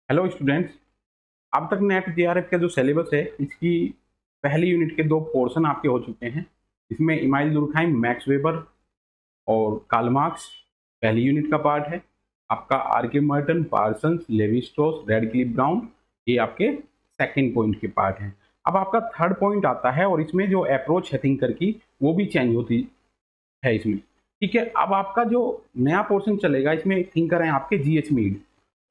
Hello students. अब तक net JRF का जो सिलेबस है इसकी पहली यूनिट के दो पोर्शन आपके हो चुके हैं। इसमें इमाइल दुर्कहाइम, मैक्स वेबर और कार्ल मार्क्स पहली यूनिट का पार्ट है। आपका R K. Merton, Parsons, Levi Strauss, Radcliffe Brown ये आपके सेकंड पॉइंट के पार्ट हैं। अब आपका थर्ड पॉइंट आता है और इसमें जो अप्रोच है थिंकर की वो भी चेंज होती है इसमें। ठीक है, अब आपका जो नया पोर्शन चलेगा इसमें थिंकर है आपके जीएच मीड।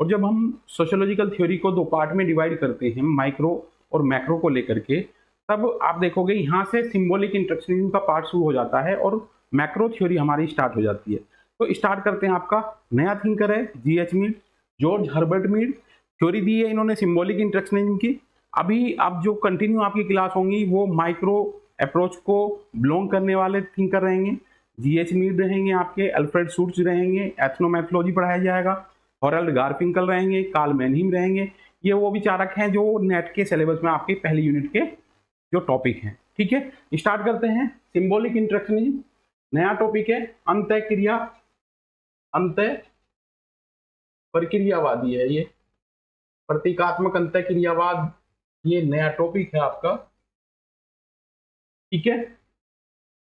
और जब हम सोशियोलॉजिकल थ्योरी को दो पार्ट में डिवाइड करते हैं, माइक्रो और मैक्रो को लेकर के, तब आप देखोगे यहाँ से सिंबॉलिक इंटरेक्शनिज्म का पार्ट शुरू हो जाता है और मैक्रो थ्योरी हमारी स्टार्ट हो जाती है। तो स्टार्ट करते हैं। आपका नया थिंकर है GH Mead, George Herbert Mead. Theory दी है इन्होंने सिंबॉलिक इंटरेक्शनिज्म की। अभी अब जो कंटिन्यू आपकी क्लास होंगी वो माइक्रो अप्रोच को बिलोंग करने वाले थिंकर रहेंगे। जीएच मीड रहेंगे, आपके अल्फ्रेड शूट्स रहेंगे, एथनोमैथोलॉजी पढ़ाया जाएगा, हॉरल्ड गारफिंकल रहेंगे, कार्ल मैनहीम रहेंगे। ये वो विचारक हैं जो नेट के सिलेबस में आपकी पहली यूनिट के जो टॉपिक हैं। ठीक है, स्टार्ट करते हैं। सिंबॉलिक इंटरेक्शनिज्म नया टॉपिक है। अंतः क्रिया, अंतः प्रक्रियावादी है ये, प्रतीकात्मक अंतः क्रियावाद, ये नया टॉपिक है आपका। ठीक है,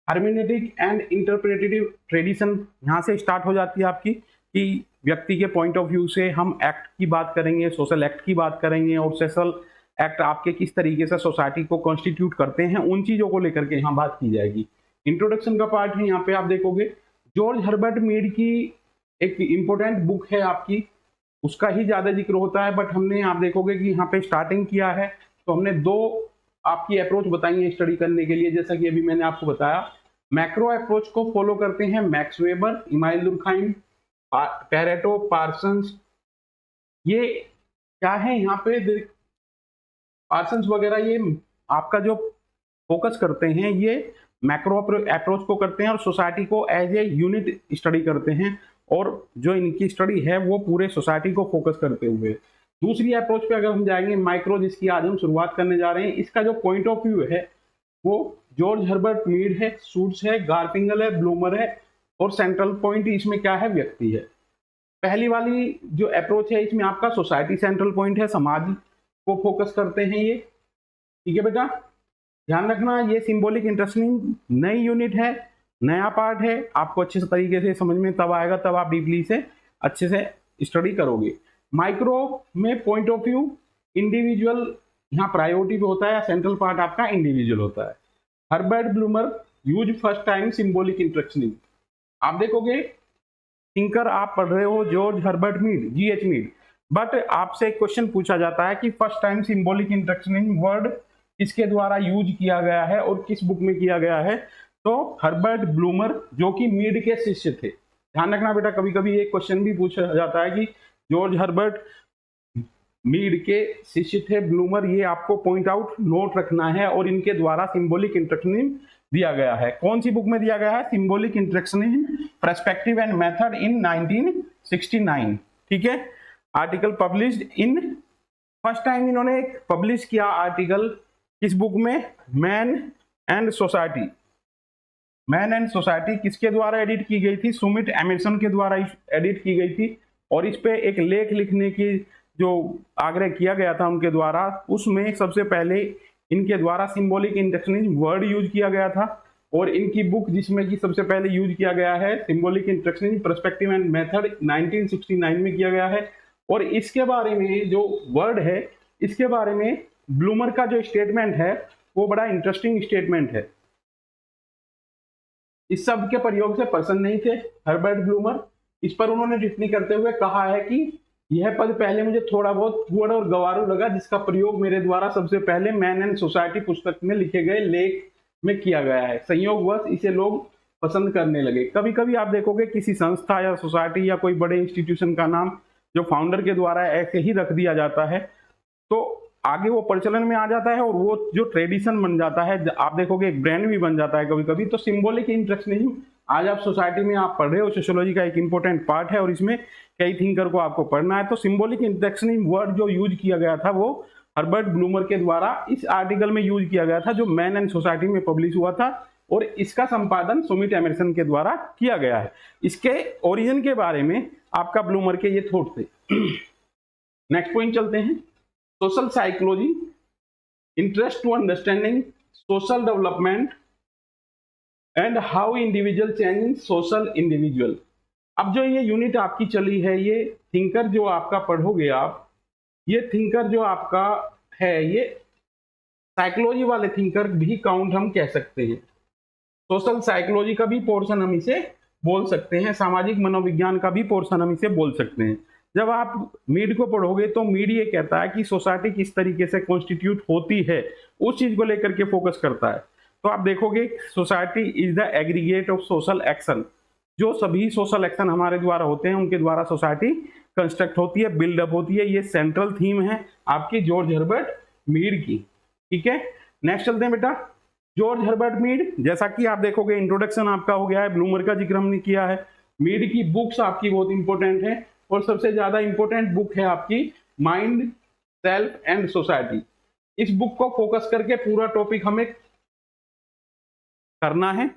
हर्मेनेटिक एंड इंटरप्रेटेटिव ट्रेडिशन यहाँ से स्टार्ट हो जाती है आपकी कि व्यक्ति के पॉइंट ऑफ व्यू से हम एक्ट की बात करेंगे, सोशल एक्ट की बात करेंगे और सोशल एक्ट आपके किस तरीके से सोसाइटी को कॉन्स्टिट्यूट करते हैं उन चीजों को लेकर के यहाँ बात की जाएगी। इंट्रोडक्शन का पार्ट है। यहाँ पे आप देखोगे जॉर्ज हर्बर्ट मीड की एक इंपॉर्टेंट बुक है आपकी, उसका ही ज्यादा जिक्र होता है, बट हमने आप देखोगे कि यहाँ पे स्टार्टिंग किया है तो हमने दो आपकी अप्रोच बताई है स्टडी करने के लिए। जैसा कि अभी मैंने आपको बताया, मैक्रो अप्रोच को फॉलो करते हैं Max Weber, Emile Durkheim, Pareto, Parsons. ये क्या है यहाँ पे पार्सन्स वगैरह, ये आपका जो फोकस करते हैं ये मैक्रो अप्रोच को करते हैं और सोसाइटी को एज ए यूनिट स्टडी करते हैं और जो इनकी स्टडी है वो पूरे सोसाइटी को फोकस करते हुए। दूसरी अप्रोच पे अगर हम जाएंगे माइक्रो, जिसकी आज हम शुरुआत करने जा रहे हैं, इसका जो पॉइंट ऑफ व्यू है वो जॉर्ज हर्बर्ट मीड है, शूट्स है, गार्फिंगल है, ब्लूमर है और सेंट्रल पॉइंट इसमें क्या है, व्यक्ति है। पहली वाली जो अप्रोच है इसमें आपका सोसाइटी सेंट्रल पॉइंट है, समाज को फोकस करते हैं ये। ठीक है बेटा, ध्यान रखना ये सिंबॉलिक इंटरेस्टिंग नई यूनिट है, नया पार्ट है, आपको अच्छे से तरीके से समझ में तब आएगा, तब आप डीपली से अच्छे से स्टडी करोगे। माइक्रो में पॉइंट ऑफ व्यू इंडिविजुअल यहाँ प्रायोरिटी पे होता है, सेंट्रल पार्ट आपका इंडिविजुअल होता है। Herbert Blumer use first time symbolic interactionism. आप देखोगे थिंकर आप पढ़ रहे हो George Herbert Mead, GH Mead, but आपसे एक क्वेश्चन पूछा जाता है कि first time symbolic interactionism word किसके द्वारा यूज किया गया है और किस बुक में किया गया है। तो हर्बर्ट ब्लूमर जो कि मीड के शिष्य थे। ध्यान रखना बेटा, कभी कभी एक क्वेश्चन भी पूछा जाता है कि जॉर्ज हर्बर्ट मीड के शिष्य थे ब्लूमर, ये आपको पॉइंट आउट नोट रखना है। और इनके द्वारा सिंबॉलिक इंटरेक्शनिज्म दिया गया है। कौन सी बुक में दिया गया है? Symbolic interactionism perspective and method in 1969। ठीक है, article published in, first time इन्होंने एक पब्लिश किया आर्टिकल किस बुक में? Man and society. Man and society किसके द्वारा एडिट की गई थी? सुमित एमर्सन के द्वारा एडिट की गई थी और इस पे एक लेख लिखने की जो आग्रह किया गया था उनके द्वारा, उसमें सबसे पहले इनके द्वारा सिंबॉलिक इंटरेक्शनिज्म वर्ड यूज किया गया था। और इनकी बुक जिसमें कि सबसे पहले यूज किया गया है symbolic interactionism perspective and method 1969 में किया गया है। और इसके बारे में जो वर्ड है, इसके बारे में ब्लूमर का जो स्टेटमेंट है वो बड़ा इंटरेस्टिंग स्टेटमेंट है। इस शब्द के प्रयोग से प्रसन्न नहीं थे हर्बर्ट ब्लूमर। इस पर उन्होंने टिप्पणी करते हुए कहा है कि यह पद पहले मुझे थोड़ा बहुत फुअड़ और गवारू लगा, जिसका प्रयोग मेरे द्वारा सबसे पहले मैन एंड सोसाइटी पुस्तक में लिखे गए लेख में किया गया है। संयोगवश इसे लोग पसंद करने लगे। कभी कभी आप देखोगे किसी संस्था या सोसाइटी या कोई बड़े इंस्टीट्यूशन का नाम जो फाउंडर के द्वारा ऐसे ही रख दिया जाता है तो आगे वो प्रचलन में आ जाता है और वो जो ट्रेडिशन बन जाता है, आप देखोगे एक ब्रांड भी बन जाता है कभी कभी। तो सिंबॉलिक इंटरेक्शनिज्म आज आप सोसाइटी में आप पढ़ रहे हो, सोशियोलॉजी का एक इंपॉर्टेंट पार्ट है और इसमें कई थिंकर को आपको पढ़ना है। तो सिंबॉलिक इंटरेक्शनिज्म वर्ड जो यूज किया गया था वो हर्बर्ट ब्लूमर के द्वारा इस आर्टिकल में यूज किया गया था जो मैन एंड सोसाइटी में पब्लिश हुआ था और इसका संपादन सुमित एमर्सन के द्वारा किया गया है। इसके ओरिजिन के बारे में आपका ब्लूमर के ये थॉट थे। नेक्स्ट पॉइंट चलते हैं, social psychology, interest to understanding social development and how individual change in social individual. अब जो ये यूनिट आपकी चली है, ये थिंकर जो आपका पढ़ोगे आप, ये थिंकर जो आपका है, ये साइकोलॉजी वाले थिंकर भी काउंट हम कह सकते हैं। सोशल साइकोलॉजी का भी पोर्शन हम इसे बोल सकते हैं, सामाजिक मनोविज्ञान का भी पोर्शन हम इसे बोल सकते हैं। जब आप मीड को पढ़ोगे तो मीड ये कहता है कि सोसाइटी किस तरीके से कॉन्स्टिट्यूट होती है, उस चीज को लेकर के फोकस करता है। तो आप देखोगे society is the aggregate of social action, जो सभी सोशल एक्शन हमारे द्वारा होते हैं उनके द्वारा सोसाइटी कंस्ट्रक्ट होती है, बिल्डअप होती है। ये सेंट्रल थीम है आपकी जॉर्ज हर्बर्ट मीड की। ठीक है, नेक्स्ट चलते हैं बेटा, जॉर्ज हर्बर्ट मीड। जैसा कि आप देखोगे इंट्रोडक्शन आपका हो गया है, ब्लूमर का जिक्र हमने किया है। मीड की बुक्स आपकी बहुत इंपॉर्टेंट है और सबसे ज्यादा इंपॉर्टेंट बुक है आपकी माइंड, सेल्फ एंड सोसाइटी। इस बुक को फोकस करके पूरा टॉपिक हमें करना है,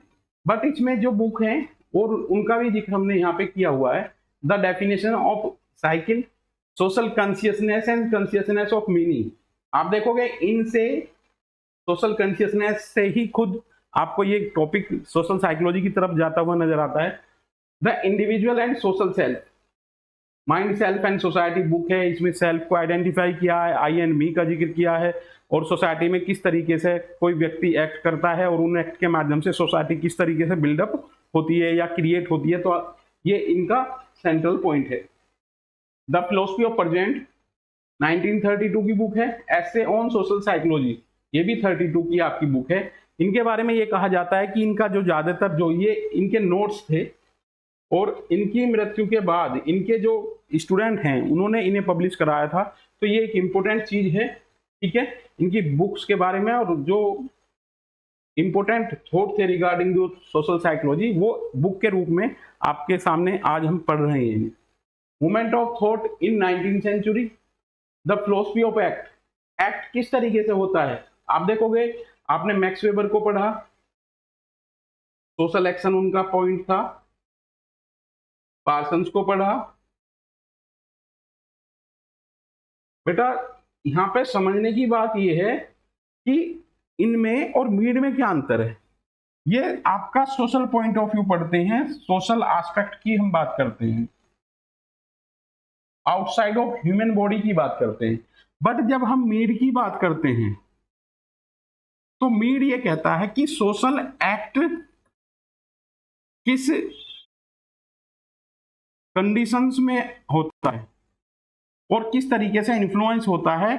बट इसमें जो बुक है और उनका भी जिक्र हमने यहाँ पे किया हुआ है। The definition of cycle, social consciousness and consciousness of meaning. आप देखोगे इनसे सोशल कॉन्शियसनेस से ही खुद आपको ये टॉपिक सोशल साइकोलॉजी की तरफ जाता हुआ नजर आता है। The individual and social self, mind, self and society book है। इसमें सेल्फ को आइडेंटिफाई किया है, आई एंड मी का जिक्र किया है, और सोसाइटी में किस तरीके से कोई व्यक्ति एक्ट करता है और उन एक्ट के माध्यम से सोसाइटी किस तरीके से बिल्डअप होती है या क्रिएट होती है। तो ये इनका सेंट्रल पॉइंट है। द फिलोसफी ऑफ प्रेजेंट 1932 की बुक है। एसे ऑन सोशल साइकोलॉजी, ये भी 32 की आपकी बुक है। इनके बारे में ये कहा जाता है कि इनका जो ज्यादातर जो ये इनके नोट्स थे और इनकी मृत्यु के बाद इनके जो स्टूडेंट हैं उन्होंने इन्हें पब्लिश कराया था। तो ये एक इंपॉर्टेंट चीज है। ठीक है, इनकी बुक्स के बारे में और जो इंपॉर्टेंट थॉट थे रिगार्डिंग जो सोशल साइकोलॉजी, वो बुक के रूप में आपके सामने आज हम पढ़ रहे हैं। Movement of thought in 19th century, the philosophy of act, act किस तरीके से होता है। आप देखोगे आपने मैक्स वेबर को पढ़ा, सोशल एक्शन उनका पॉइंट था। पार्सन्स को पढ़ा। बेटा यहां पे समझने की बात यह है कि इनमें और मीड में क्या अंतर है। ये आपका सोशल पॉइंट ऑफ व्यू पढ़ते हैं, सोशल एस्पेक्ट की हम बात करते हैं, आउटसाइड ऑफ ह्यूमन बॉडी की बात करते हैं। बट जब हम मीड की बात करते हैं तो मीड ये कहता है कि सोशल एक्ट किस कंडीशंस में होता है और किस तरीके से इन्फ्लुएंस होता है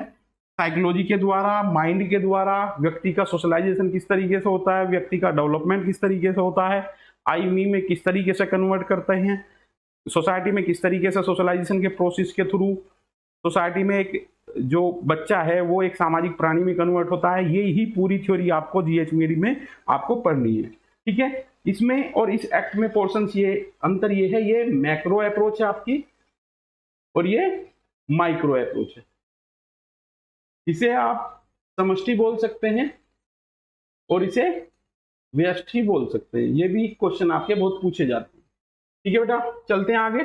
साइकोलॉजी के द्वारा, माइंड के द्वारा। व्यक्ति का सोशलाइजेशन किस तरीके से होता है, व्यक्ति का डेवलपमेंट किस तरीके से होता है, आई मी में किस तरीके से कन्वर्ट करते हैं, सोसाइटी में किस तरीके से सोशलाइजेशन के प्रोसेस के थ्रू सोसाइटी में एक जो बच्चा है वो एक सामाजिक प्राणी में कन्वर्ट होता है। ये ही पूरी थ्योरी आपको जीएच मीड में आपको पढ़नी है। ठीक है, इसमें और इस एक्ट में पोर्शंस, ये अंतर ये है, ये मैक्रो अप्रोच है आपकी और ये माइक्रो अप्रोच है। इसे आप समष्टि बोल सकते हैं और इसे व्यष्टि बोल सकते हैं। ये भी क्वेश्चन आपके बहुत पूछे जाते हैं। ठीक है बेटा, चलते हैं आगे।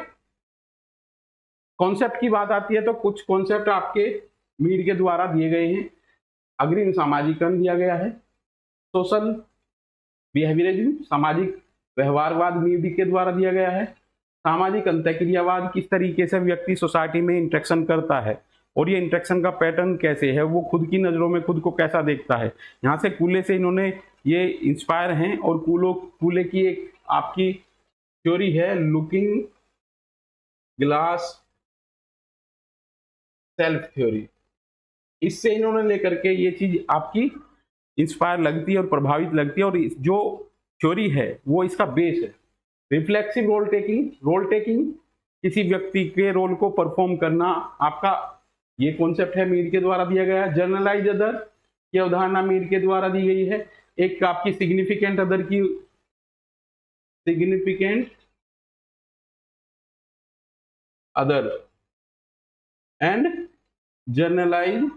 कॉन्सेप्ट की बात आती है तो कुछ कॉन्सेप्ट आपके मीड के द्वारा दिए गए हैं। अग्रिम सामाजिकरण दिया गया है, सोशल बिहेवियरिज्म, सामाजिक व्यवहारवाद मीड के द्वारा दिया गया है। सामाजिक अंतःक्रियावाद, किस तरीके से व्यक्ति सोसाइटी में इंटरेक्शन करता है और ये इंटरेक्शन का पैटर्न कैसे है, वो खुद की नजरों में खुद को कैसा देखता है। यहाँ से कूले से इन्होंने ये इंस्पायर हैं और कूले की एक आपकी थ्योरी है लुकिंग ग्लास सेल्फ थ्योरी। इससे इन्होंने लेकर के ये चीज आपकी इंस्पायर लगती है और प्रभावित लगती है और जो थ्योरी है वो इसका बेस है। रिफ्लेक्सिव रोल टेकिंग किसी व्यक्ति के रोल को परफॉर्म करना आपका ये कॉन्सेप्ट है, मीड के द्वारा दिया गया है। जर्नलाइज अदर की अवधारणा मीड के द्वारा दी गई है। एक आपकी सिग्निफिकेंट अदर की significant other and generalized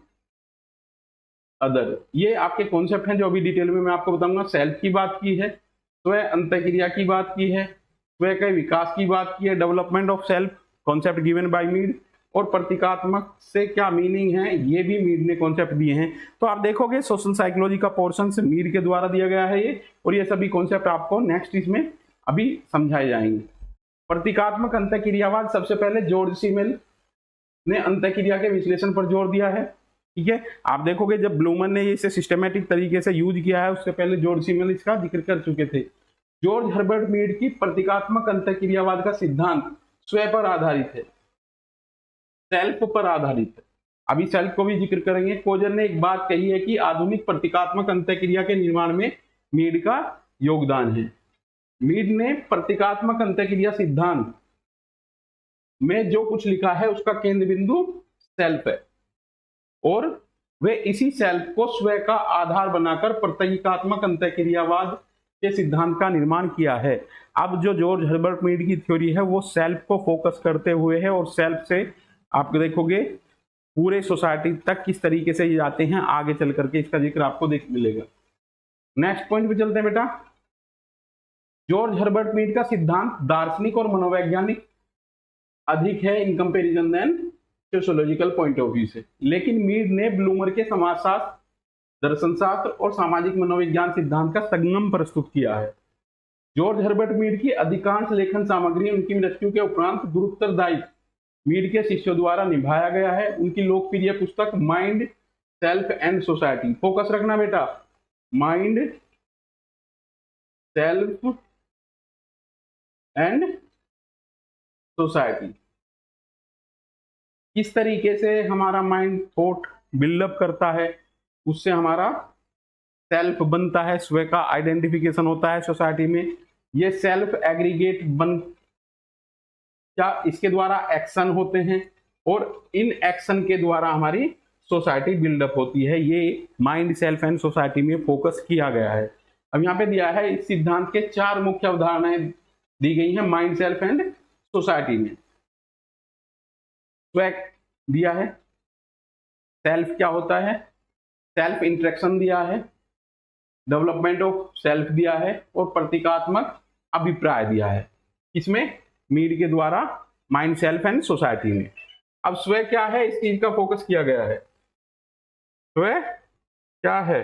other, ये आपके कॉन्सेप्ट हैं जो अभी डिटेल में मैं आपको बताऊंगा। सेल्फ की बात की है, स्वयं अंतःक्रिया की बात की है, स्वयं के विकास की बात की है, development of self concept given by Mead, और प्रतीकात्मक से क्या मीनिंग है, ये भी मीड ने कॉन्सेप्ट दिए हैं। तो आप देखोगे सोशल साइकोलॉजी का पोर्शन मीड के द्वारा दिया गया है ये, और ये सभी कॉन्सेप्ट आपको नेक्स्ट इसमें अभी समझाए जाएंगे। प्रतीकात्मक अंतःक्रियावाद, सबसे पहले जॉर्ज सीमेल ने अंतःक्रिया के विश्लेषण पर जोर दिया है। ठीक है, आप देखोगे जब ब्लूमर ने इसे सिस्टमेटिक तरीके से यूज किया है, उससे पहले जॉर्ज सीमेल इसका जिक्र कर चुके थे। जॉर्ज हर्बर्ट मीड की प्रतीकात्मक अंतःक्रियावाद का सिद्धांत स्वयं पर आधारित है, सेल्फ पर आधारित है। अभी सेल्फ को भी जिक्र करेंगे। कोजर ने एक बात कही है कि आधुनिक प्रतीकात्मक अंतःक्रिया के निर्माण में मीड का योगदान है। मीड ने प्रतीकात्मक अंतःक्रिया सिद्धांत में जो कुछ लिखा है उसका केंद्र बिंदु सेल्फ है, और वे इसी सेल्फ को स्वयं का आधार बनाकर प्रतीकात्मक अंतःक्रियावाद के सिद्धांत का निर्माण किया है। अब जो जॉर्ज हर्बर्ट मीड की थ्योरी है वो सेल्फ को फोकस करते हुए है, और सेल्फ से आप देखोगे पूरे सोसाइटी तक किस तरीके से ये जाते हैं, आगे चल करके इसका जिक्र आपको देख मिलेगा। नेक्स्ट पॉइंट पे चलते हैं बेटा। जॉर्ज हर्बर्ट मीड का सिद्धांत दार्शनिक और मनोवैज्ञानिक अधिक है in comparison then sociological point of view से, लेकिन मीड ने ब्लूमर के समाजशास्त्र, दर्शनशास्त्र और सामाजिक मनोविज्ञान सिद्धांत का संगम प्रस्तुत किया है। जॉर्ज हर्बर्ट मीड की अधिकांश लेखन सामग्री उनकी मृत्यु के उपरांत गुरुत्तरदायित्व मीड के शिष्यों द्वारा निभाया गया है। उनकी लोकप्रिय पुस्तक mind, self and society, focus रखना बेटा, माइंड, सेल्फ एंड सोसाइटी, किस तरीके से हमारा माइंड थॉट बिल्डअप करता है, उससे हमारा सेल्फ बनता है, स्वयं का आइडेंटिफिकेशन होता है सोसाइटी में। ये सेल्फ एग्रीगेट बन क्या इसके द्वारा एक्शन होते हैं, और इन एक्शन के द्वारा हमारी सोसाइटी बिल्डअप होती है। ये माइंड, सेल्फ एंड सोसाइटी में फोकस किया गया है। अब यहाँ पे दिया है इस सिद्धांत के 4 मुख्य अवधारणाएं दी गई हैं माइंड, सेल्फ एंड सोसाइटी में। स्वयं दिया है, सेल्फ क्या होता है, सेल्फ इंटरेक्शन दिया है, डेवलपमेंट ऑफ सेल्फ दिया है, और प्रतीकात्मक अभिप्राय दिया है। इसमें मीड के द्वारा माइंड, सेल्फ एंड सोसाइटी में। अब स्वयं क्या है, इस चीज का फोकस किया गया है। स्वयं क्या है,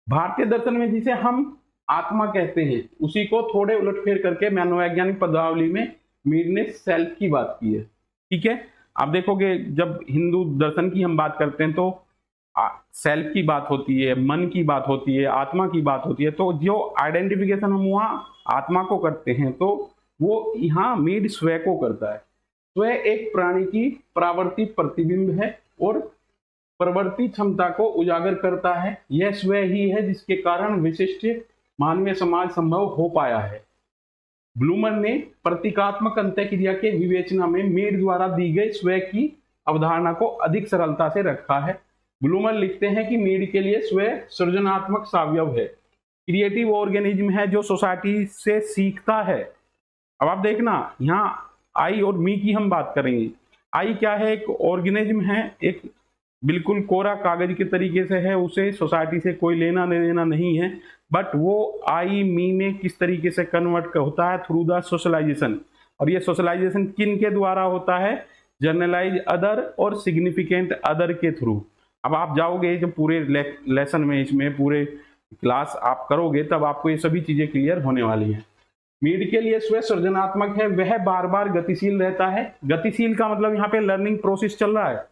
भारतीय दर्शन में जिसे हम आत्मा कहते हैं, उसी को थोड़े उलटफेर करके मनोवैज्ञानिक पदावली में मीड ने सेल्फ की बात की है। ठीक है, आप देखोगे जब हिंदू दर्शन की हम बात करते हैं तो सेल्फ की बात होती है, मन की बात होती है, आत्मा की बात होती है। तो जो आइडेंटिफिकेशन हम वहाँ आत्मा को करते हैं, तो वो यहाँ मीड स्वयं को करता है। स्वयं एक प्राणी की परावर्ती प्रतिबिंब है और प्रवृत्ति क्षमता को उजागर करता है। यह स्वयं ही है जिसके कारण विशिष्ट मानवीय समाज संभव हो पाया है। ब्लूमर ने प्रतीकात्मक अंतःक्रिया के विवेचना में मीड द्वारा दी गई स्वयं की अवधारणा को अधिक सरलता से रखा है। ब्लूमर लिखते हैं कि मीड के लिए स्वयं सृजनात्मक सावयव है, क्रिएटिव ऑर्गेनिज्म है जो सोसाइटी से सीखता है। अब आप देखना, यहाँ आई और मी की हम बात करेंगे। आई क्या है, एक ऑर्गेनिज्म है, एक बिल्कुल कोरा कागज के तरीके से है, उसे सोसाइटी से कोई लेना देना नहीं है। बट वो आई मी में किस तरीके से कन्वर्ट होता है, थ्रू द सोशलाइजेशन। और ये सोशलाइजेशन किन के द्वारा होता है, जनरलाइज अदर और सिग्निफिकेंट अदर के थ्रू। अब आप जाओगे जब पूरे लेसन में, इसमें पूरे क्लास आप करोगे, तब आपको ये सभी चीजें क्लियर होने वाली हैं। मीड के लिए स्वयं सृजनात्मक है, वह बार बार गतिशील रहता है। गतिशील का मतलब यहाँ पे लर्निंग प्रोसेस चल रहा है,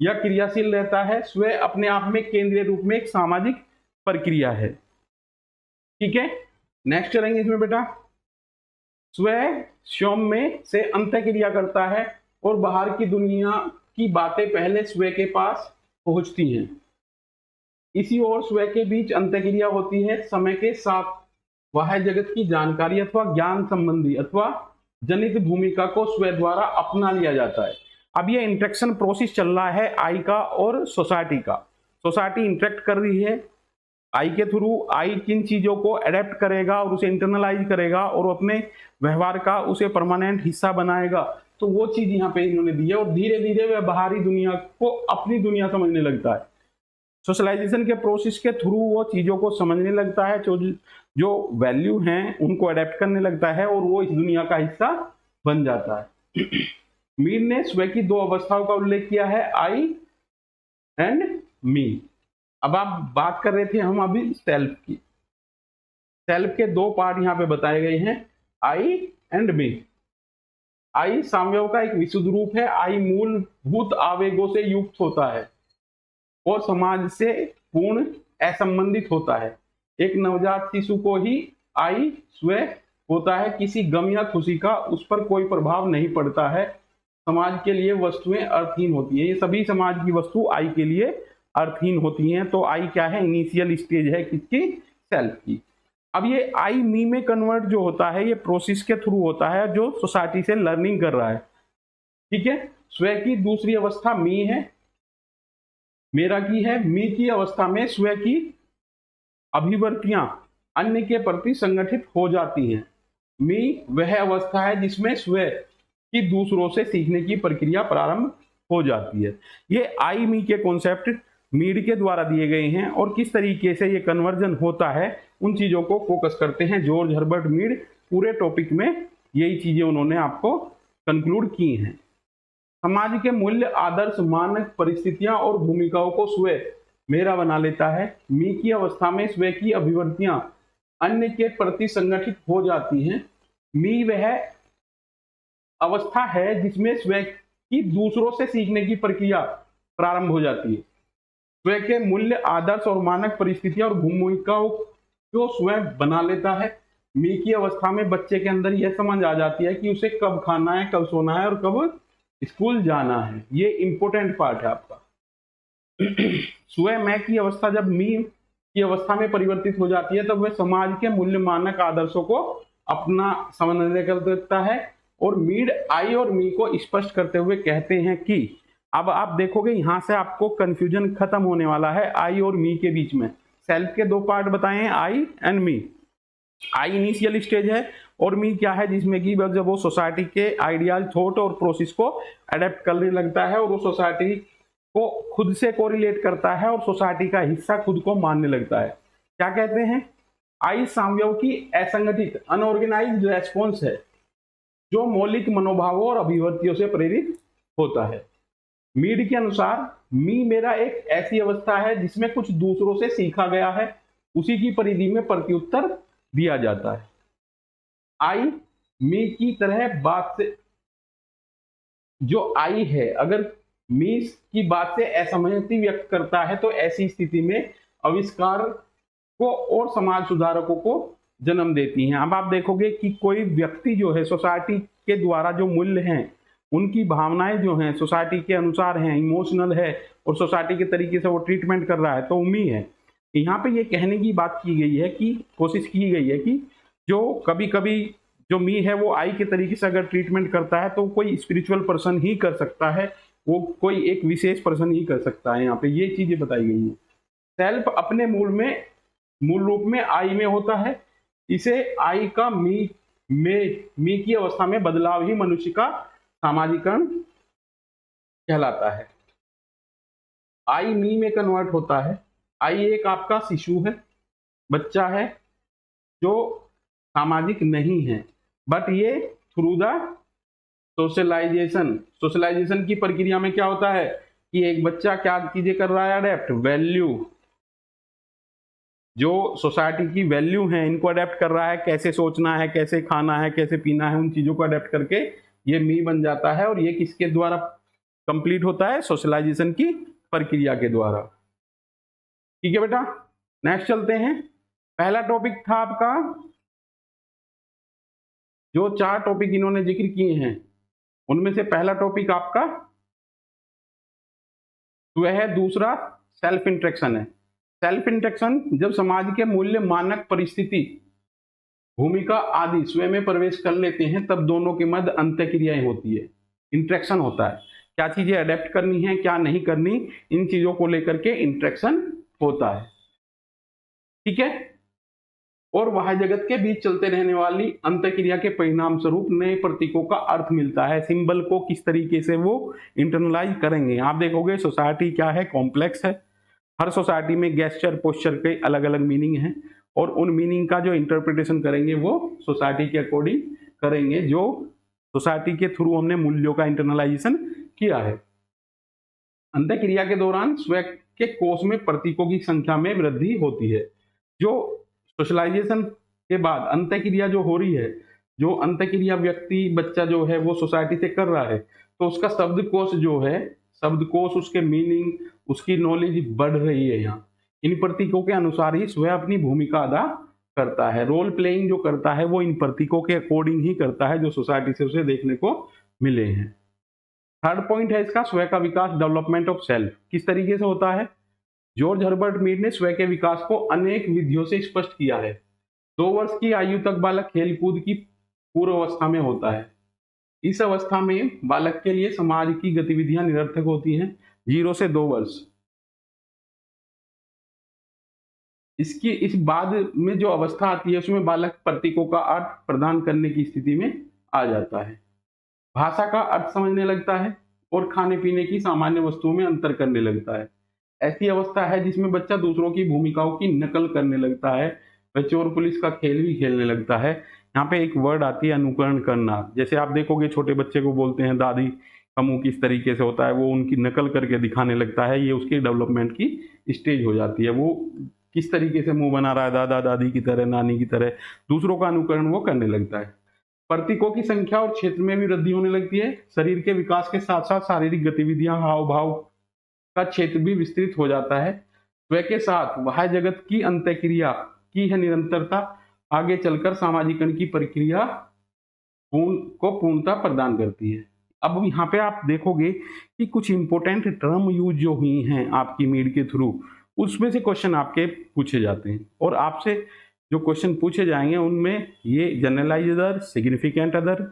यह क्रियाशील रहता है। स्वयं अपने आप में केंद्रीय रूप में एक सामाजिक प्रक्रिया है। ठीक है, नेक्स्ट चलेंगे इसमें बेटा। स्वयं स्वयं में से अंतःक्रिया करता है और बाहर की दुनिया की बातें पहले स्वयं के पास पहुंचती हैं। इसी और स्वयं के बीच अंतःक्रिया होती है। समय के साथ वह जगत की जानकारी अथवा ज्ञान संबंधी अथवा जनित भूमिका को स्वयं द्वारा अपना लिया जाता है। अब ये इंटरेक्शन प्रोसेस चल रहा है आई का और सोसाइटी का। सोसाइटी इंटरेक्ट कर रही है आई के थ्रू। आई किन चीजों को एडेप्ट करेगा और उसे इंटरनलाइज करेगा और अपने व्यवहार का उसे परमानेंट हिस्सा बनाएगा। तो वो चीज यहाँ पे इन्होंने दी है, और धीरे धीरे वह बाहरी दुनिया को अपनी दुनिया समझने लगता है। सोशलाइजेशन के प्रोसेस के थ्रू वो चीजों को समझने लगता है, जो वैल्यू हैं उनको अडेप्ट करने लगता है और वो इस दुनिया का हिस्सा बन जाता है। मीर ने स्व की दो अवस्थाओं का उल्लेख किया है, आई एंड मी। अब आप बात कर रहे थे हम अभी सेल्फ की। सेल्फ के दो पार्ट यहाँ पे बताए गए हैं, आई एंड मी। आई साम्यव का एक विशुद्ध रूप है। आई मूलभूत आवेगों से युक्त होता है और समाज से पूर्ण असंबंधित होता है। एक नवजात शिशु को ही आई स्व होता है। किसी गम या खुशी का उस पर कोई प्रभाव नहीं पड़ता है। समाज के लिए वस्तुएं अर्थहीन होती हैं। ये सभी समाज की वस्तु आई के लिए अर्थहीन होती हैं। तो आई क्या है? इनिशियल स्टेज है किसकी? सेल्फ की। अब ये आई मी में कन्वर्ट जो होता है ये प्रोसेस के थ्रू होता है जो सोसाइटी से लर्निंग कर रहा है। ठीक है। स्व की दूसरी अवस्था मी है, मेरा की है। मी की अवस्था में स्व की अभिव्यक्तियां अन्य के प्रति संगठित हो जाती हैं। मी वह अवस्था है जिसमें स्व की दूसरों से सीखने की प्रक्रिया प्रारंभ हो जाती है। ये आई मी के कॉन्सेप्ट मीड के द्वारा दिए गए हैं और किस तरीके से ये कन्वर्जन होता है उन चीजों को फोकस करते हैं जॉर्ज हर्बर्ट मीड। पूरे टॉपिक में यही चीजें उन्होंने आपको कंक्लूड की हैं। समाज के मूल्य, आदर्श, मानक, परिस्थितियां और भूमिकाओं को स्व मेरा बना लेता है। मी की अवस्था में स्व की अभिव्यक्तियां अन्य के प्रति संगठित हो जाती हैं। मी वह अवस्था है जिसमें स्व की दूसरों से सीखने की प्रक्रिया प्रारंभ हो जाती है। स्व के मूल्य, आदर्श और मानक, परिस्थितियां और भूमिकाओं को स्व बना लेता है। मी की अवस्था में बच्चे के अंदर यह समझ आ जाती है कि उसे कब खाना है, कब सोना है और कब स्कूल जाना है। ये इंपॉर्टेंट पार्ट है आपका। स्व मैं की अवस्था जब मी की अवस्था में परिवर्तित हो जाती है तब वह समाज के मूल्य, मानक, आदर्शों को अपना समझने कर देता है। और मीड आई और मी को स्पष्ट करते हुए कहते हैं कि अब आप देखोगे यहां से आपको कंफ्यूजन खत्म होने वाला है आई और मी के बीच में। सेल्फ के दो पार्ट बताए हैं, I and me. I initial stage है और मी क्या है? जिसमें कि जब वो सोसाइटी के आइडियल, थॉट और प्रोसेस को अडेप्ट करने लगता है और वो सोसाइटी को खुद से कोरिलेट करता है और सोसाइटी का हिस्सा खुद को मानने लगता है। क्या कहते हैं? आई साम्यव की असंगठित, अनऑर्गेनाइज्ड रेस्पॉन्स है जो मौलिक मनोभावों और अभिव्यक्तियों से प्रेरित होता है। मीड के अनुसार मी मेरा एक ऐसी अवस्था है जिसमें कुछ दूसरों से सीखा गया है, उसी की परिधि में प्रत्युत्तर दिया जाता है। आई मी की तरह बात से जो आई है अगर मी की बात से असहमति व्यक्त करता है तो ऐसी स्थिति में आविष्कार को और समाज सुधारकों को जन्म देती हैं। अब आप देखोगे कि कोई व्यक्ति जो है सोसाइटी के द्वारा जो मूल्य हैं उनकी भावनाएं जो हैं सोसाइटी के अनुसार हैं, इमोशनल है और सोसाइटी के तरीके से वो ट्रीटमेंट कर रहा है तो मी है। यहाँ पे ये कहने की बात की गई है कि कोशिश की गई है कि जो कभी कभी जो मी है वो आई के तरीके से अगर ट्रीटमेंट करता है तो कोई स्पिरिचुअल पर्सन ही कर सकता है, वो कोई एक विशेष पर्सन ही कर सकता है। यहाँ पे ये चीजें बताई गई हैं। सेल्फ अपने मूल रूप में आई में होता है। इसे आई का मी की अवस्था में बदलाव ही मनुष्य का सामाजिकरण कहलाता है। आई मी में कन्वर्ट होता है। आई एक आपका शिशु है, बच्चा है जो सामाजिक नहीं है, बट ये थ्रू द सोशलाइजेशन की प्रक्रिया में क्या होता है कि एक बच्चा क्या चीजें कर रहा है? अडेप्ट वैल्यू, जो सोसाइटी की वैल्यू है इनको अडेप्ट कर रहा है। कैसे सोचना है, कैसे खाना है, कैसे पीना है, उन चीजों को अडेप्ट करके ये मी बन जाता है। और ये किसके द्वारा कंप्लीट होता है? सोशलाइजेशन की प्रक्रिया के द्वारा। ठीक है बेटा, नेक्स्ट चलते हैं। पहला टॉपिक था आपका, जो 4 टॉपिक इन्होंने जिक्र किए हैं उनमें से पहला टॉपिक आपका वह है दूसरा सेल्फ इंट्रैक्शन है। सेल्फ इंट्रैक्शन जब समाज के मूल्य, मानक, परिस्थिति, भूमिका आदि स्वयं में प्रवेश कर लेते हैं तब दोनों के मध्य अंतःक्रियाएं होती है, इंट्रैक्शन होता है। क्या चीजें अडेप्ट करनी है, क्या नहीं करनी, इन चीजों को लेकर के इंट्रैक्शन होता है। ठीक है। और वह जगत के बीच चलते रहने वाली अंतःक्रिया के परिणाम स्वरूप नए प्रतीकों का अर्थ मिलता है। सिंबल को किस तरीके से वो इंटरनलाइज करेंगे। आप देखोगे सोसाइटी क्या है? कॉम्प्लेक्स है। हर सोसाइटी में गेस्चर, पोस्चर के अलग अलग मीनिंग हैं और उन मीनिंग का जो इंटरप्रिटेशन करेंगे वो सोसाइटी के अकॉर्डिंग करेंगे, जो सोसाइटी के थ्रू हमने मूल्यों का इंटरनलाइजेशन किया है। अंतःक्रिया के दौरान स्व के कोष में प्रतीकों की संख्या में वृद्धि होती है। जो सोशलाइजेशन के बाद अंतःक्रिया जो हो रही है, जो अंतःक्रिया व्यक्ति बच्चा जो है वो सोसाइटी से कर रहा है, तो उसका शब्दकोश जो है, शब्दकोश, उसके मीनिंग, उसकी नॉलेज बढ़ रही है। यहाँ इन प्रतीकों के अनुसार ही स्वयं अपनी भूमिका अदा करता है। रोल प्लेइंग जो करता है वो इन प्रतीकों के अकॉर्डिंग ही करता है जो सोसाइटी से उसे देखने को मिले हैं। थर्ड पॉइंट है इसका, स्वयं का विकास, डेवलपमेंट ऑफ सेल्फ। किस तरीके से होता है? जॉर्ज हर्बर्ट मीड ने स्वयं के विकास को अनेक विधियों से स्पष्ट किया है। 2 वर्ष की आयु तक बालक खेलकूद की पूर्व अवस्था में होता है। इस अवस्था में बालक के लिए समाज की गतिविधियां निरर्थक होती हैं। 0 से 2 वर्ष। इसकी इस बाद में जो अवस्था आती है उसमें बालक प्रतीकों का अर्थ प्रदान करने की स्थिति में आ जाता है, भाषा का अर्थ समझने लगता है और खाने पीने की सामान्य वस्तुओं में अंतर करने लगता है। ऐसी अवस्था है जिसमें बच्चा दूसरों की भूमिकाओं की नकल करने लगता है, वह चोर पुलिस का खेल भी खेलने लगता है। यहाँ पे एक वर्ड आती है अनुकरण करना। जैसे आप देखोगे छोटे बच्चे को बोलते हैं दादी का मुंह किस तरीके से होता है, वो उनकी नकल करके दिखाने लगता है। ये उसकी डेवलपमेंट की स्टेज हो जाती है। वो किस तरीके से मुंह बना रहा है, दादा दादी की तरह, नानी की तरह, दूसरों का अनुकरण वो करने लगता है। प्रतीकों की संख्या और क्षेत्र में भी वृद्धि होने लगती है। शरीर के विकास के साथ साथ शारीरिक गतिविधियां, हाव भाव का क्षेत्र भी विस्तृत हो जाता है। स्वयं के साथ बाह्य जगत की अंतःक्रिया की है निरंतरता आगे चलकर सामाजिकरण की प्रक्रिया पूर्णता प्रदान करती है। अब यहाँ पे आप देखोगे कि कुछ इंपॉर्टेंट टर्म यूज जो हुई हैं आपकी मीड के थ्रू, उसमें से क्वेश्चन आपके पूछे जाते हैं और आपसे जो क्वेश्चन पूछे जाएंगे उनमें ये जनरलाइज अदर, सिग्निफिकेंट अदर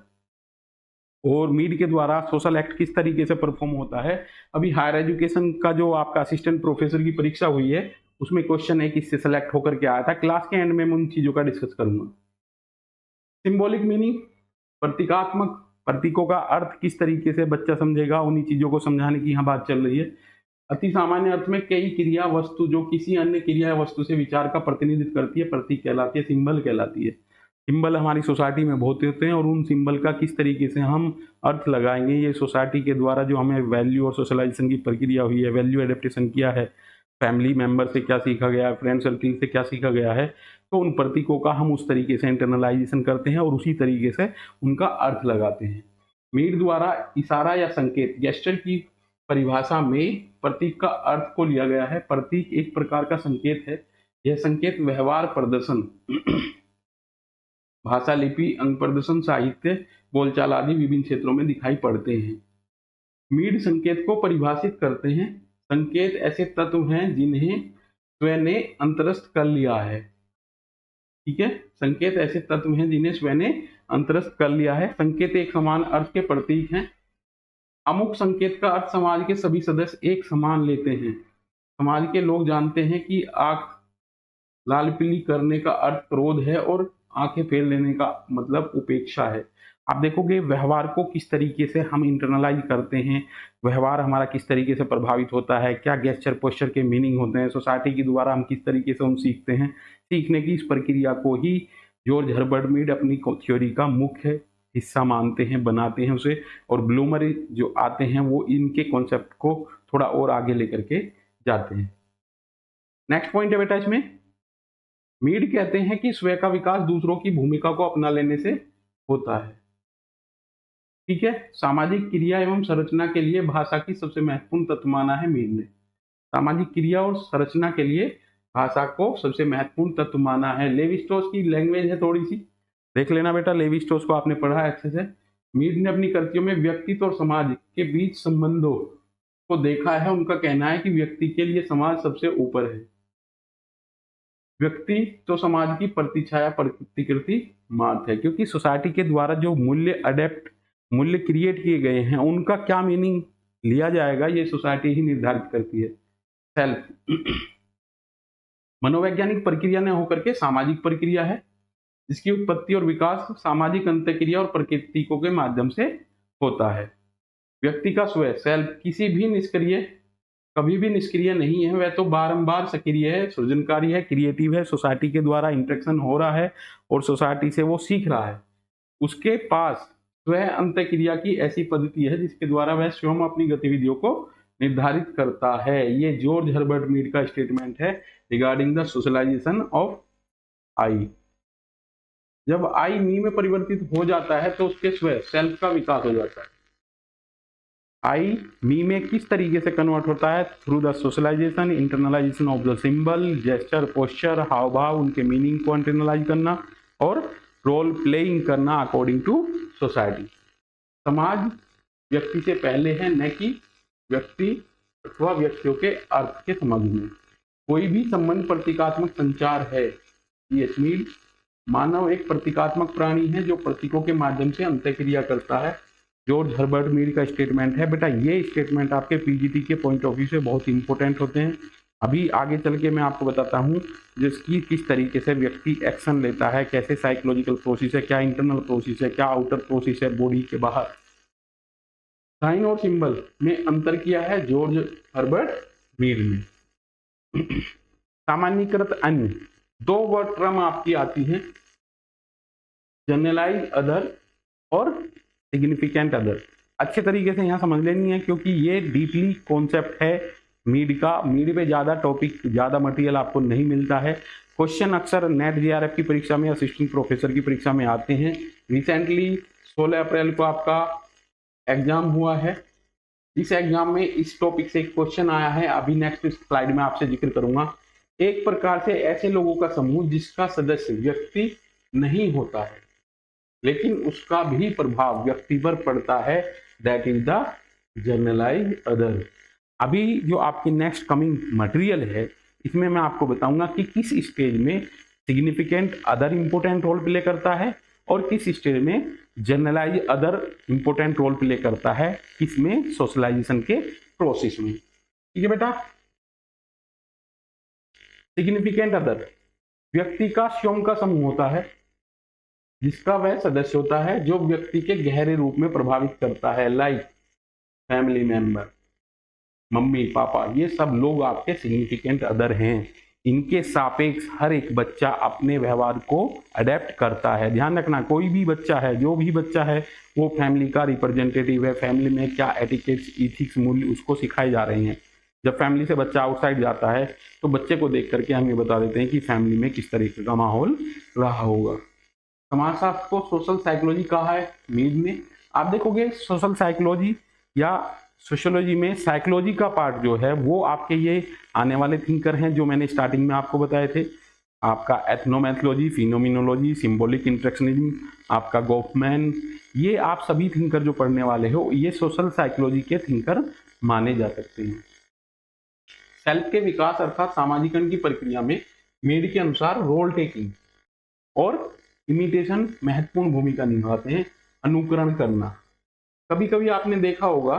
और मीड के द्वारा सोशल एक्ट किस तरीके से परफॉर्म होता है। अभी हायर एजुकेशन का जो आपका असिस्टेंट प्रोफेसर की परीक्षा हुई है उसमें क्वेश्चन है किससे सेलेक्ट होकर के आया था। क्लास के एंड में मैं उन चीजों का डिस्कस करूंगा। सिंबॉलिक मीनिंग, प्रतीकात्मक, प्रतीकों का अर्थ किस तरीके से बच्चा समझेगा, उन्हीं चीजों को समझाने की यहाँ बात चल रही है। अति सामान्य अर्थ में कई क्रिया वस्तु जो किसी अन्य क्रिया वस्तु से विचार का प्रतिनिधित्व करती है, प्रतीक कहलाती है, सिंबल कहलाती है। सिंबल हमारी सोसाइटी में बहुत होते हैं और उन सिंबल का किस तरीके से हम अर्थ लगाएंगे, ये सोसाइटी के द्वारा जो हमें वैल्यू और सोशलाइजेशन की प्रक्रिया हुई है, वैल्यू एडेप्टेशन किया है, फैमिली मेंबर से क्या सीखा गया है, फ्रेंड सर्किल से क्या सीखा गया है, तो उन प्रतीकों का हम उस तरीके से इंटरनलाइजेशन करते हैं और उसी तरीके से उनका अर्थ लगाते हैं। मीड द्वारा इशारा या संकेत, गेस्चर की परिभाषा में प्रतीक का अर्थ को लिया गया है। प्रतीक एक प्रकार का संकेत है। यह संकेत व्यवहार, प्रदर्शन, भाषा, लिपि, अंग प्रदर्शन, साहित्य, बोलचाल आदि विभिन्न क्षेत्रों में दिखाई पड़ते हैं। मीड संकेत को परिभाषित करते हैं। संकेत ऐसे तत्व हैं जिन्हें स्वयं ने अंतरस्थ कर लिया है। ठीक है, संकेत ऐसे तत्व हैं जिन्हें स्वयं ने अंतरस्थ कर लिया है। संकेत एक समान अर्थ के प्रतीक हैं। अमुक संकेत का अर्थ समाज के सभी सदस्य एक समान लेते हैं। समाज के लोग जानते हैं कि आंख लाल पीली करने का अर्थ क्रोध है और आंखें फेर लेने का मतलब उपेक्षा है। आप देखोगे व्यवहार को किस तरीके से हम इंटरनलाइज करते हैं, व्यवहार हमारा किस तरीके से प्रभावित होता है, क्या गेस्चर पोस्चर के मीनिंग होते हैं, सोसाइटी के द्वारा हम किस तरीके से हम सीखते हैं। सीखने की इस प्रक्रिया को ही जॉर्ज हर्बर्ट मीड अपनी थ्योरी का मुख्य हिस्सा मानते हैं, बनाते हैं उसे, और ब्लूमर जो आते हैं वो इनके कॉन्सेप्ट को थोड़ा और आगे लेकर के जाते हैं। नेक्स्ट पॉइंट है बेटा इसमें, मीड कहते हैं कि स्वयं का विकास दूसरों की भूमिका को अपना लेने से होता है। ठीक है, सामाजिक क्रिया एवं संरचना के लिए भाषा की सबसे महत्वपूर्ण तत्व माना है मीड ने। सामाजिक क्रिया और संरचना के लिए भाषा को सबसे महत्वपूर्ण तत्व माना है। लेवी स्ट्रॉस की लैंग्वेज है, थोड़ी सी देख लेना बेटा, लेवी स्ट्रॉस को आपने पढ़ा है अच्छे से। मीड ने अपनी कृतियों में व्यक्तित्व और समाज के बीच संबंधों को देखा है। उनका कहना है कि व्यक्ति के लिए समाज सबसे ऊपर है। व्यक्ति तो समाज की प्रतिछाया, प्रतिकृति मात्र है, क्योंकि सोसाइटी के द्वारा जो मूल्य क्रिएट किए गए हैं उनका क्या मीनिंग लिया जाएगा ये सोसाइटी ही निर्धारित करती है। सेल्फ मनोवैज्ञानिक प्रक्रिया ने होकर के सामाजिक प्रक्रिया है, जिसकी उत्पत्ति और विकास सामाजिक अंतःक्रिया और प्रकृतिकों के माध्यम से होता है। व्यक्ति का स्वयं, सेल्फ, किसी भी निष्क्रिय कभी भी निष्क्रिय नहीं है, वह तो बारंबार सक्रिय है, सृजनकारी है, क्रिएटिव है, सोसाइटी के द्वारा इंटरेक्शन हो रहा है और सोसाइटी से वो सीख रहा है। उसके पास स्वयं अंतःक्रिया की ऐसी पद्धति है जिसके द्वारा वह स्वयं अपनी गतिविधियों को निर्धारित करता है। ये जॉर्ज हर्बर्ट मीड का स्टेटमेंट है रिगार्डिंग द सोशलाइजेशन ऑफ आई। जब आई मी में परिवर्तित हो जाता है तो उसके स्वयं सेल्फ का विकास हो जाता है। आई मी में किस तरीके से कन्वर्ट होता है? Through the socialization, internalization of the symbol, gesture, posture, हाव भाव, उनके मीनिंग को इंटरनलाइज करना और रोल प्लेइंग करना अकॉर्डिंग टू सोसाइटी। समाज व्यक्ति से पहले है, न कि व्यक्ति अथवा व्यक्तियों के अर्थ के समझ में। कोई भी संबंध प्रतीकात्मक संचार है। मीड, मानव एक प्रतीकात्मक प्राणी है जो प्रतीकों के माध्यम से अंतःक्रिया करता है। जॉर्ज हर्बर्ट मीड का स्टेटमेंट है। बेटा ये स्टेटमेंट आपके पीजीटी के पॉइंट ऑफ व्यू से बहुत इंपॉर्टेंट होते हैं। अभी आगे चल के मैं आपको बताता हूँ जिसकी किस तरीके से व्यक्ति एक्शन लेता है, कैसे साइकोलॉजिकल प्रोसेस है, क्या इंटरनल प्रोसेस है, क्या आउटर प्रोसेस है बॉडी के बाहर। साइन और सिंबल में अंतर किया है जॉर्ज हर्बर्ट मीड ने। सामान्यीकृत अन्य दो वर्ड टर्म आपकी आती हैं, जनरलाइज अदर और सिग्निफिकेंट अदर। अच्छे तरीके से यहाँ समझ लेनी है क्योंकि ये डीपली कॉन्सेप्ट है मीड का। मीड पे ज़्यादा टॉपिक, ज़्यादा मटेरियल आपको नहीं मिलता है। क्वेश्चन अक्सर नेट जेआरएफ की परीक्षा में, असिस्टेंट प्रोफेसर की परीक्षा में आते हैं। रिसेंटली 16 अप्रैल को आपका एग्जाम हुआ है। इस एग्जाम में इस टॉपिक से एक क्वेश्चन आया है, अभी नेक्स्ट स्लाइड में आपसे जिक्र करूंगा। एक प्रकार से ऐसे लोगों का समूह जिसका सदस्य व्यक्ति नहीं होता है लेकिन उसका भी प्रभाव व्यक्ति पर पड़ता है, that is the generalise other. अभी जो आपकी नेक्स्ट कमिंग मटेरियल है इसमें मैं आपको बताऊंगा कि किस स्टेज में significant other important role play करता है और किस स्टेज में generalise other important role play करता है, किसमें, सोशलाइजेशन के प्रोसेस में। ठीक है बेटा। सिग्निफिकेंट अदर व्यक्ति का स्वयं का समूह होता है जिसका वह सदस्य होता है जो व्यक्ति के गहरे रूप में प्रभावित करता है, like family member, mummy papa, ये सब लोग आपके सिग्निफिकेंट अदर हैं। इनके सापेक्ष हर एक बच्चा अपने व्यवहार को अडेप्ट करता है। ध्यान रखना, कोई भी बच्चा है, जो भी बच्चा है वो फैमिली का रिप्रेजेंटेटिव है। फैमिली में क्या एटिकेट्स, इथिक्स, मूल्य उसको सिखाए जा रहे हैं। जब फैमिली से बच्चा आउटसाइड जाता है तो बच्चे को देख करके हम ये बता देते हैं कि फैमिली में किस तरीके का माहौल रहा होगा। समाजशास्त्र को सोशल साइकोलॉजी कहा है मीड ने। आप देखोगे सोशल साइकोलॉजी या सोशियोलॉजी में साइकोलॉजी का पार्ट जो है वो आपके ये आने वाले थिंकर हैं जो मैंने स्टार्टिंग में आपको बताए थे। आपका एथनोमेथोलॉजी, फिनोमिनोलॉजी, सिंबॉलिक इंटरेक्शनिज्म, आपका गोफमैन, ये आप सभी थिंकर जो पढ़ने वाले हो ये सोशल साइकोलॉजी के थिंकर माने जा सकते हैं। सेल्फ के विकास अर्थात सामाजिकरण की प्रक्रिया में मीड के अनुसार रोल टेकिंग और इमिटेशन महत्वपूर्ण भूमिका निभाते हैं। अनुकरण करना, कभी कभी आपने देखा होगा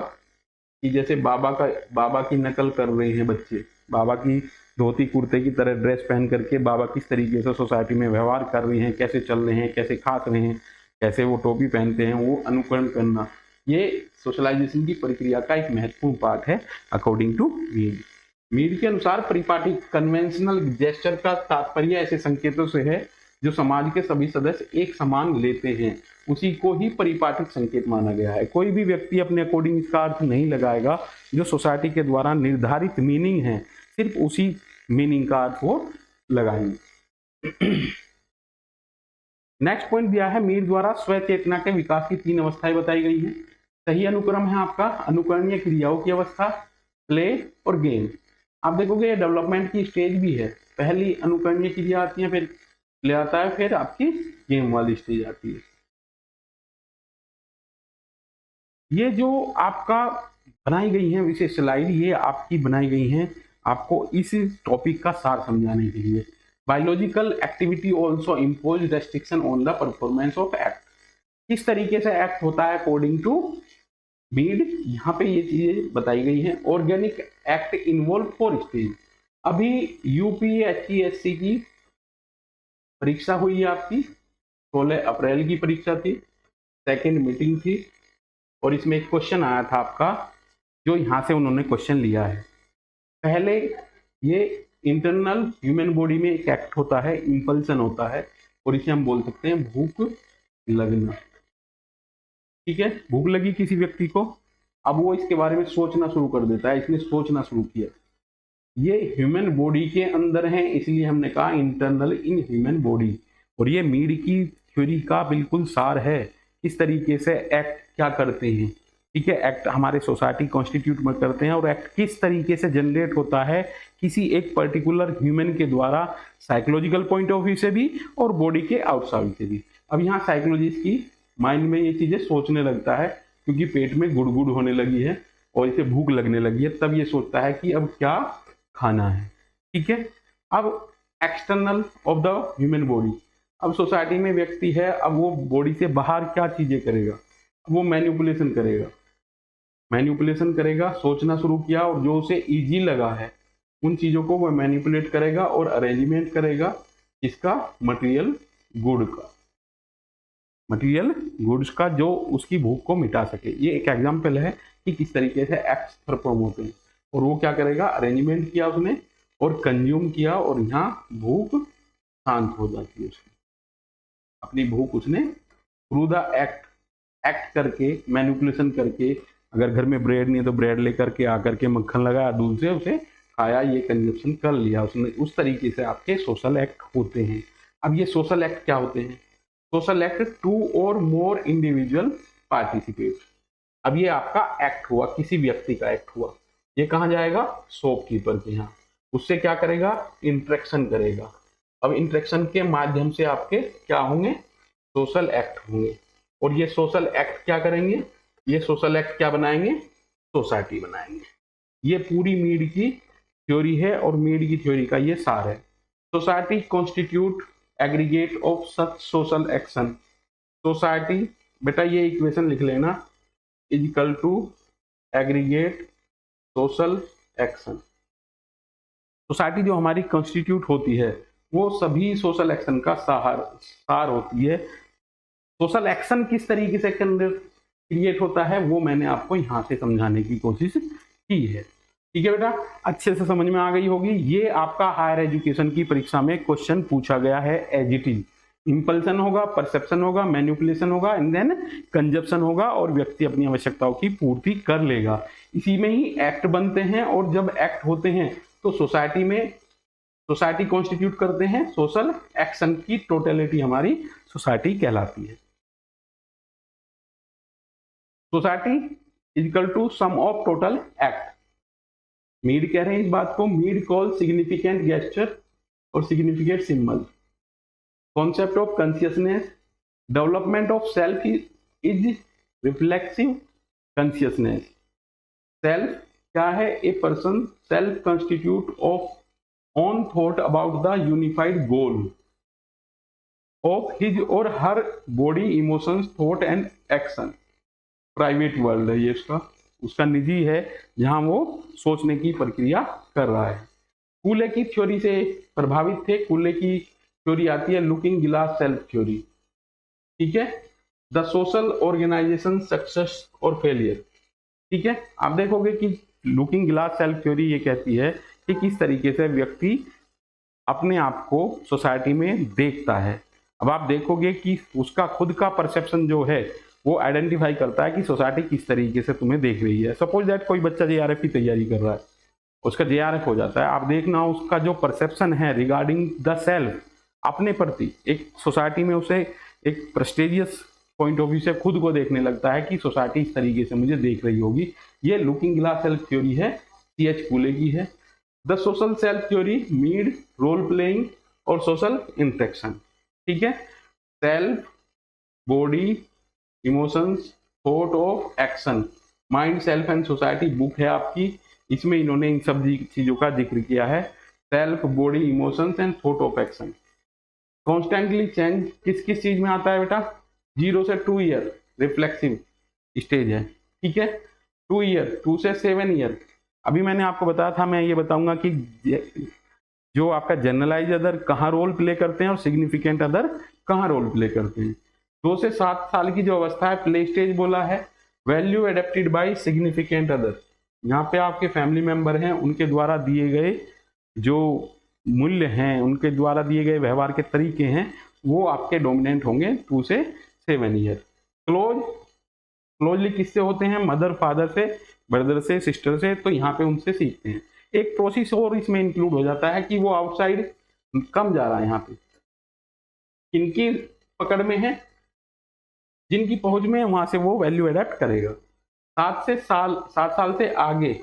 कि जैसे बाबा की नकल कर रहे हैं बच्चे, बाबा की धोती कुर्ते की तरह ड्रेस पहन करके बाबा किस तरीके से सोसाइटी में व्यवहार कर रहे हैं, कैसे चल रहे हैं, कैसे खा रहे हैं, कैसे वो टोपी पहनते हैं, वो अनुकरण करना, ये सोशलाइजेशन की प्रक्रिया का एक महत्वपूर्ण पार्ट है अकॉर्डिंग टू मीड। मीड के अनुसार परिपाटी कन्वेंशनल जेस्चर का तात्पर्य ऐसे संकेतों से है जो समाज के सभी सदस्य एक समान लेते हैं, उसी को ही परिपाटिक संकेत माना गया है। कोई भी व्यक्ति अपने अकॉर्डिंग इसका अर्थ नहीं लगाएगा, जो सोसाइटी के द्वारा निर्धारित मीनिंग है सिर्फ उसी मीनिंग का अर्थ वो लगाएंगे। नेक्स्ट पॉइंट दिया है मीड द्वारा स्व चेतना के विकास की 3 अवस्थाएं बताई गई हैं। सही अनुक्रम है आपका अनुकरणीय क्रियाओं की अवस्था, प्ले और गेम। आप देखोगे डेवलपमेंट की स्टेज भी है, पहली अनुकरणीय क्रिया आती है, फिर ले आता है, फिर आपकी गेम वाली स्टेज आती है। ये जो आपका बनाई गई है विशेष स्लाइड, ये आपकी बनाई गई हैं आपको इस टॉपिक का सार समझाने के लिए। Biological activity also impose restriction on the performance of act. किस तरीके से एक्ट होता है अकॉर्डिंग टू मीड, यहाँ पे ये चीजें बताई गई हैं। Organic act involve 4 stage. अभी यूपीएससी की परीक्षा हुई है आपकी, 16 अप्रैल की परीक्षा थी, सेकेंड मीटिंग थी, और इसमें एक क्वेश्चन आया था आपका जो यहाँ से उन्होंने क्वेश्चन लिया है। पहले ये इंटरनल ह्यूमन बॉडी में एक एक्ट होता है, इंपल्सन होता है, और इसे हम बोल सकते हैं भूख लगना। ठीक है, भूख लगी किसी व्यक्ति को, अब वो इसके बारे में सोचना शुरू कर देता है, इसने सोचना शुरू किया। ये ह्यूमन बॉडी के अंदर है, इसलिए हमने कहा इंटरनल इन ह्यूमन बॉडी। और ये मीड की थ्योरी का बिल्कुल सार है, किस तरीके से एक्ट क्या करते हैं। ठीक है, एक्ट हमारे सोसाइटी कॉन्स्टिट्यूट में करते हैं, और एक्ट किस तरीके से जनरेट होता है किसी एक पर्टिकुलर ह्यूमन के द्वारा, साइकोलॉजिकल पॉइंट ऑफ व्यू से भी और बॉडी के आउटसाइड से भी। अब यहाँ साइकोलॉजिस्ट की माइंड में ये चीजें सोचने लगता है, क्योंकि पेट में गुड़गुड़ होने लगी है और इसे भूख लगने लगी है, तब ये सोचता है कि अब क्या खाना है। ठीक है, अब external of the human body, अब सोसाइटी में व्यक्ति है, अब वो बॉडी से बाहर क्या चीजें करेगा, वो मैनिपुलेशन करेगा, सोचना शुरू किया, और जो उसे इजी लगा है उन चीजों को वो मैनिपुलेट करेगा और अरेंजमेंट करेगा इसका मटेरियल गुड्स का जो उसकी भूख को मिटा सके। ये एक एग्जाम्पल है कि किस तरीके से एक्ट्स परफॉर्म होते हैं। और वो क्या करेगा, अरेंजमेंट किया उसने और कंज्यूम किया, और यहाँ भूख शांत हो जाती है उसकी। अपनी भूख उसने थ्रू द एक्ट करके, मैनिपुलेशन करके, अगर घर में ब्रेड नहीं है तो ब्रेड लेकर के आकर के मक्खन लगाया दूध से, उसे खाया, ये कंजप्शन कर लिया उसने। उस तरीके से आपके सोशल एक्ट होते हैं। अब ये सोशल एक्ट क्या होते हैं? सोशल एक्ट, 2 और मोर इंडिविजुअल पार्टिसिपेट। अब ये आपका एक्ट हुआ, किसी व्यक्ति का एक्ट हुआ, ये कहाँ जाएगा? शॉपकीपर के यहाँ। उससे क्या करेगा? इंटरेक्शन करेगा। अब इंटरेक्शन के माध्यम से आपके क्या होंगे? सोशल एक्ट होंगे। और ये सोशल एक्ट क्या करेंगे? ये सोशल एक्ट क्या बनाएंगे? सोसाइटी बनाएंगे। ये पूरी मीड की थ्योरी है, और मीड की थ्योरी का ये सार है। Society constitute aggregate of such social action. Society, बेटा ये इक्वेशन लिख लेना, is equal to aggregate social action. Society जो हमारी कॉन्स्टिट्यूट होती है वो सभी सोशल एक्शन का सार होती है। सोशल एक्शन किस तरीके से क्रिएट होता है वो मैंने आपको यहाँ से समझाने की कोशिश की है। ठीक है बेटा, अच्छे से समझ में आ गई होगी। ये आपका हायर एजुकेशन की परीक्षा में क्वेश्चन पूछा गया है एज इट इज। इंपल्सन होगा, परसेप्शन होगा, मैनिपुलेशन होगा, एंड देन कंजप्शन होगा, और व्यक्ति अपनी आवश्यकताओं की पूर्ति कर लेगा। इसी में ही एक्ट बनते हैं, और जब एक्ट होते हैं तो सोसाइटी कॉन्स्टिट्यूट करते हैं। सोशल एक्शन की टोटलिटी हमारी सोसाइटी कहलाती है। Society is equal to sum of total act. Mead कह रहे हैं इस बात को, मीड कॉल सिग्निफिकेंट गेस्चर और significant symbol. Concept of consciousness, development of self is reflexive consciousness. Self क्या है? A person self constitute of on thought about the unified goal of his or her body, emotions, thought and action. Private world है ये उसका निजी है, जहां वो सोचने की प्रक्रिया कर रहा है। कूले की थ्योरी से प्रभावित थे। कूले की थ्योरी आती है लुकिंग ग्लास सेल्फ थ्योरी। ठीक है, द सोशल ऑर्गेनाइजेशन सक्सेस और फेलियर। ठीक है, आप देखोगे कि लुकिंग ग्लास सेल्फ थ्योरी ये कहती है कि किस तरीके से व्यक्ति अपने आप को सोसाइटी में देखता है। अब आप देखोगे कि उसका खुद का परसेप्शन जो है वो आइडेंटिफाई करता है कि सोसाइटी किस तरीके से तुम्हें देख रही है। सपोज दैट कोई बच्चा जेआरएफ की तैयारी कर रहा है, उसका जेआरएफ हो जाता है, आप देखना उसका जो परसेप्शन है रिगार्डिंग द सेल्फ, अपने प्रति, एक सोसाइटी में उसे एक प्रेस्टिजियस पॉइंट ऑफ व्यू से खुद को देखने लगता है कि सोसाइटी इस तरीके से मुझे देख रही होगी। ये लुकिंग ग्लास सेल्फ थ्योरी है, सीएच कूले की है। The social self theory, Mead, role playing और सोशल इंटरेक्शन। ठीक है, self, body, emotions, thought of action, mind, self and society book है आपकी। इसमें इन्होंने इन सब चीजों का जिक्र किया है। Self, body, emotions and thought of action. Constantly change किस किस चीज में आता है बेटा? 0 से 2 ईयर रिफ्लेक्सिव स्टेज है। ठीक है, 2 ईयर, 2 से 7 ईयर। अभी मैंने आपको बताया था, मैं ये बताऊंगा कि जो आपका जनरलाइज अदर कहाँ रोल प्ले करते हैं और सिग्निफिकेंट अदर कहाँ रोल प्ले करते हैं। 2 से 7 साल की जो अवस्था है, प्ले स्टेज बोला है। Value adapted by significant other, यहाँ पे आपके फैमिली मेंबर हैं, उनके द्वारा दिए गए जो मूल्य हैं, उनके द्वारा दिए गए व्यवहार के तरीके हैं, वो आपके डोमिनेंट होंगे 2 से 7 ईयर। क्लोजली किससे होते हैं? मदर फादर से, ब्रदर से, सिस्टर से, तो यहाँ पे उनसे सीखते हैं। एक प्रोसेस और इसमें इंक्लूड हो जाता है कि वो आउटसाइड कम जा रहा है, यहाँ पे किनकी पकड़ में है, जिनकी पहुंच में है वहां से वो वैल्यू एडेप्ट करेगा। 7 साल से आगे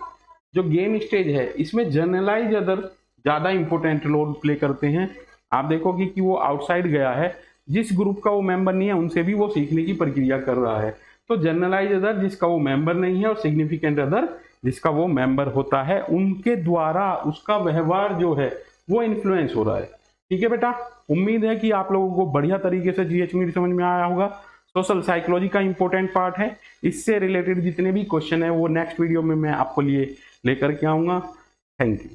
जो गेम स्टेज है, इसमें जनरलाइज अदर ज्यादा इंपॉर्टेंट रोल प्ले करते हैं। आप देखोगे कि वो आउटसाइड गया है, जिस ग्रुप का वो मेंबर नहीं है उनसे भी वो सीखने की प्रक्रिया कर रहा है। तो जनरलाइज अदर जिसका वो मेंबर नहीं है और सिग्निफिकेंट अदर जिसका वो मेंबर होता है, उनके द्वारा उसका व्यवहार जो है वो इन्फ्लुएंस हो रहा है। ठीक है बेटा, उम्मीद है कि आप लोगों को बढ़िया तरीके से जीएच मेरी समझ में आया होगा। सोशल साइकोलॉजी का इंपॉर्टेंट पार्ट है, इससे रिलेटेड जितने भी क्वेश्चन है वो नेक्स्ट वीडियो में मैं आपको लिए लेकर के आऊंगा। Thank you.